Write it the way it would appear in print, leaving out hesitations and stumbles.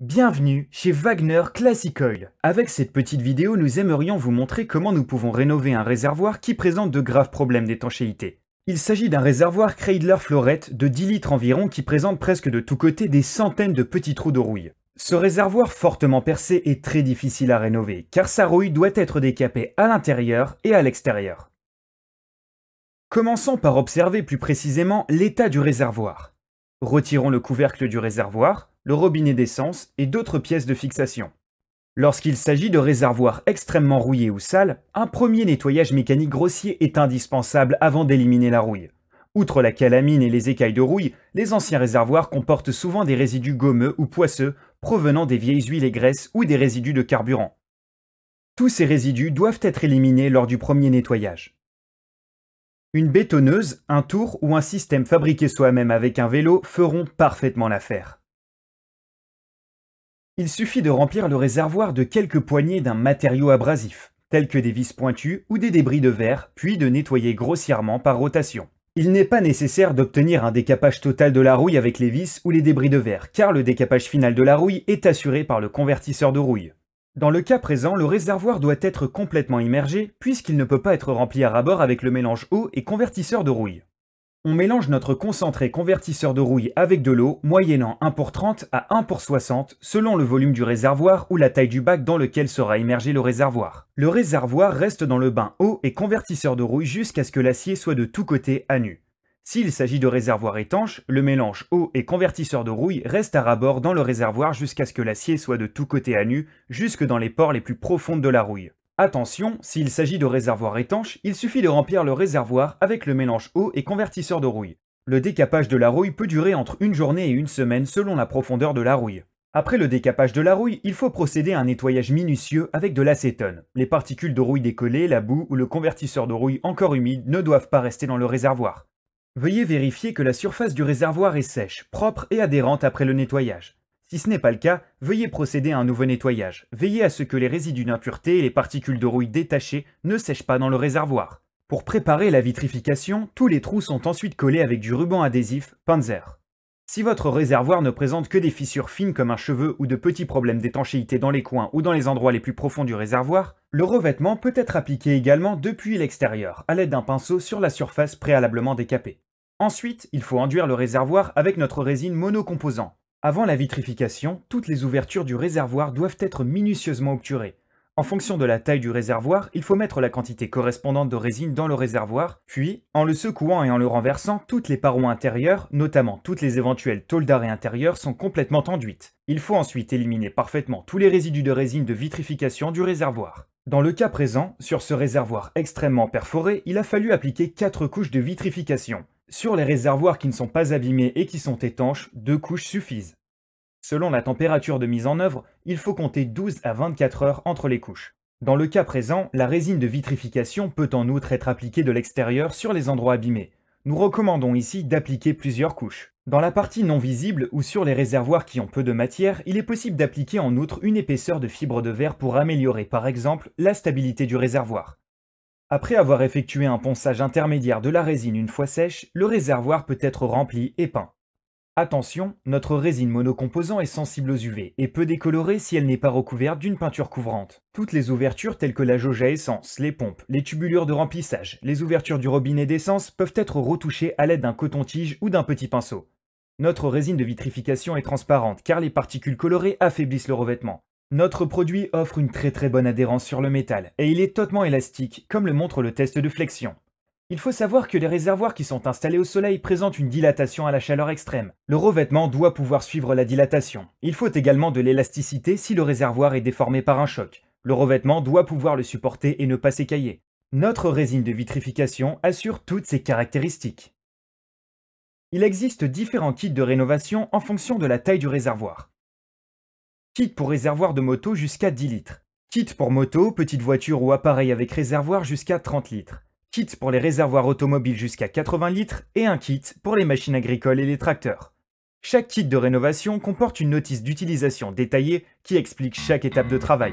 Bienvenue chez Wagner Classic Oil. Avec cette petite vidéo, nous aimerions vous montrer comment nous pouvons rénover un réservoir qui présente de graves problèmes d'étanchéité. Il s'agit d'un réservoir Kreidler Florette de 10 litres environ qui présente presque de tous côtés des centaines de petits trous de rouille. Ce réservoir fortement percé est très difficile à rénover car sa rouille doit être décapée à l'intérieur et à l'extérieur. Commençons par observer plus précisément l'état du réservoir. Retirons le couvercle du réservoir, le robinet d'essence et d'autres pièces de fixation. Lorsqu'il s'agit de réservoirs extrêmement rouillés ou sales, un premier nettoyage mécanique grossier est indispensable avant d'éliminer la rouille. Outre la calamine et les écailles de rouille, les anciens réservoirs comportent souvent des résidus gommeux ou poisseux provenant des vieilles huiles et graisses ou des résidus de carburant. Tous ces résidus doivent être éliminés lors du premier nettoyage. Une bétonneuse, un tour ou un système fabriqué soi-même avec un vélo feront parfaitement l'affaire. Il suffit de remplir le réservoir de quelques poignées d'un matériau abrasif, tels que des vis pointues ou des débris de verre, puis de nettoyer grossièrement par rotation. Il n'est pas nécessaire d'obtenir un décapage total de la rouille avec les vis ou les débris de verre, car le décapage final de la rouille est assuré par le convertisseur de rouille. Dans le cas présent, le réservoir doit être complètement immergé, puisqu'il ne peut pas être rempli à ras-bord avec le mélange eau et convertisseur de rouille. On mélange notre concentré convertisseur de rouille avec de l'eau, moyennant 1 pour 30 à 1 pour 60, selon le volume du réservoir ou la taille du bac dans lequel sera immergé le réservoir. Le réservoir reste dans le bain eau et convertisseur de rouille jusqu'à ce que l'acier soit de tous côtés à nu. S'il s'agit de réservoir étanche, le mélange eau et convertisseur de rouille reste à ras-bord dans le réservoir jusqu'à ce que l'acier soit de tous côtés à nu, jusque dans les pores les plus profondes de la rouille. Attention, s'il s'agit de réservoir étanche, il suffit de remplir le réservoir avec le mélange eau et convertisseur de rouille. Le décapage de la rouille peut durer entre une journée et une semaine selon la profondeur de la rouille. Après le décapage de la rouille, il faut procéder à un nettoyage minutieux avec de l'acétone. Les particules de rouille décollées, la boue ou le convertisseur de rouille encore humide ne doivent pas rester dans le réservoir. Veuillez vérifier que la surface du réservoir est sèche, propre et adhérente après le nettoyage. Si ce n'est pas le cas, veuillez procéder à un nouveau nettoyage. Veillez à ce que les résidus d'impureté et les particules de rouille détachées ne sèchent pas dans le réservoir. Pour préparer la vitrification, tous les trous sont ensuite collés avec du ruban adhésif Panzer. Si votre réservoir ne présente que des fissures fines comme un cheveu ou de petits problèmes d'étanchéité dans les coins ou dans les endroits les plus profonds du réservoir, le revêtement peut être appliqué également depuis l'extérieur, à l'aide d'un pinceau sur la surface préalablement décapée. Ensuite, il faut enduire le réservoir avec notre résine monocomposant. Avant la vitrification, toutes les ouvertures du réservoir doivent être minutieusement obturées. En fonction de la taille du réservoir, il faut mettre la quantité correspondante de résine dans le réservoir, puis, en le secouant et en le renversant, toutes les parois intérieures, notamment toutes les éventuelles tôles d'arrêt intérieures, sont complètement enduites. Il faut ensuite éliminer parfaitement tous les résidus de résine de vitrification du réservoir. Dans le cas présent, sur ce réservoir extrêmement perforé, il a fallu appliquer 4 couches de vitrification. Sur les réservoirs qui ne sont pas abîmés et qui sont étanches, 2 couches suffisent. Selon la température de mise en œuvre, il faut compter 12 à 24 heures entre les couches. Dans le cas présent, la résine de vitrification peut en outre être appliquée de l'extérieur sur les endroits abîmés. Nous recommandons ici d'appliquer plusieurs couches. Dans la partie non visible ou sur les réservoirs qui ont peu de matière, il est possible d'appliquer en outre une épaisseur de fibre de verre pour améliorer par exemple la stabilité du réservoir. Après avoir effectué un ponçage intermédiaire de la résine une fois sèche, le réservoir peut être rempli et peint. Attention, notre résine monocomposant est sensible aux UV et peut décolorer si elle n'est pas recouverte d'une peinture couvrante. Toutes les ouvertures telles que la jauge à essence, les pompes, les tubulures de remplissage, les ouvertures du robinet d'essence peuvent être retouchées à l'aide d'un coton-tige ou d'un petit pinceau. Notre résine de vitrification est transparente car les particules colorées affaiblissent le revêtement. Notre produit offre une très bonne adhérence sur le métal et il est hautement élastique comme le montre le test de flexion. Il faut savoir que les réservoirs qui sont installés au soleil présentent une dilatation à la chaleur extrême. Le revêtement doit pouvoir suivre la dilatation. Il faut également de l'élasticité si le réservoir est déformé par un choc. Le revêtement doit pouvoir le supporter et ne pas s'écailler. Notre résine de vitrification assure toutes ces caractéristiques. Il existe différents kits de rénovation en fonction de la taille du réservoir. Kit pour réservoir de moto jusqu'à 10 litres. Kit pour moto, petite voiture ou appareil avec réservoir jusqu'à 30 litres. Kit pour les réservoirs automobiles jusqu'à 80 litres et un kit pour les machines agricoles et les tracteurs. Chaque kit de rénovation comporte une notice d'utilisation détaillée qui explique chaque étape de travail.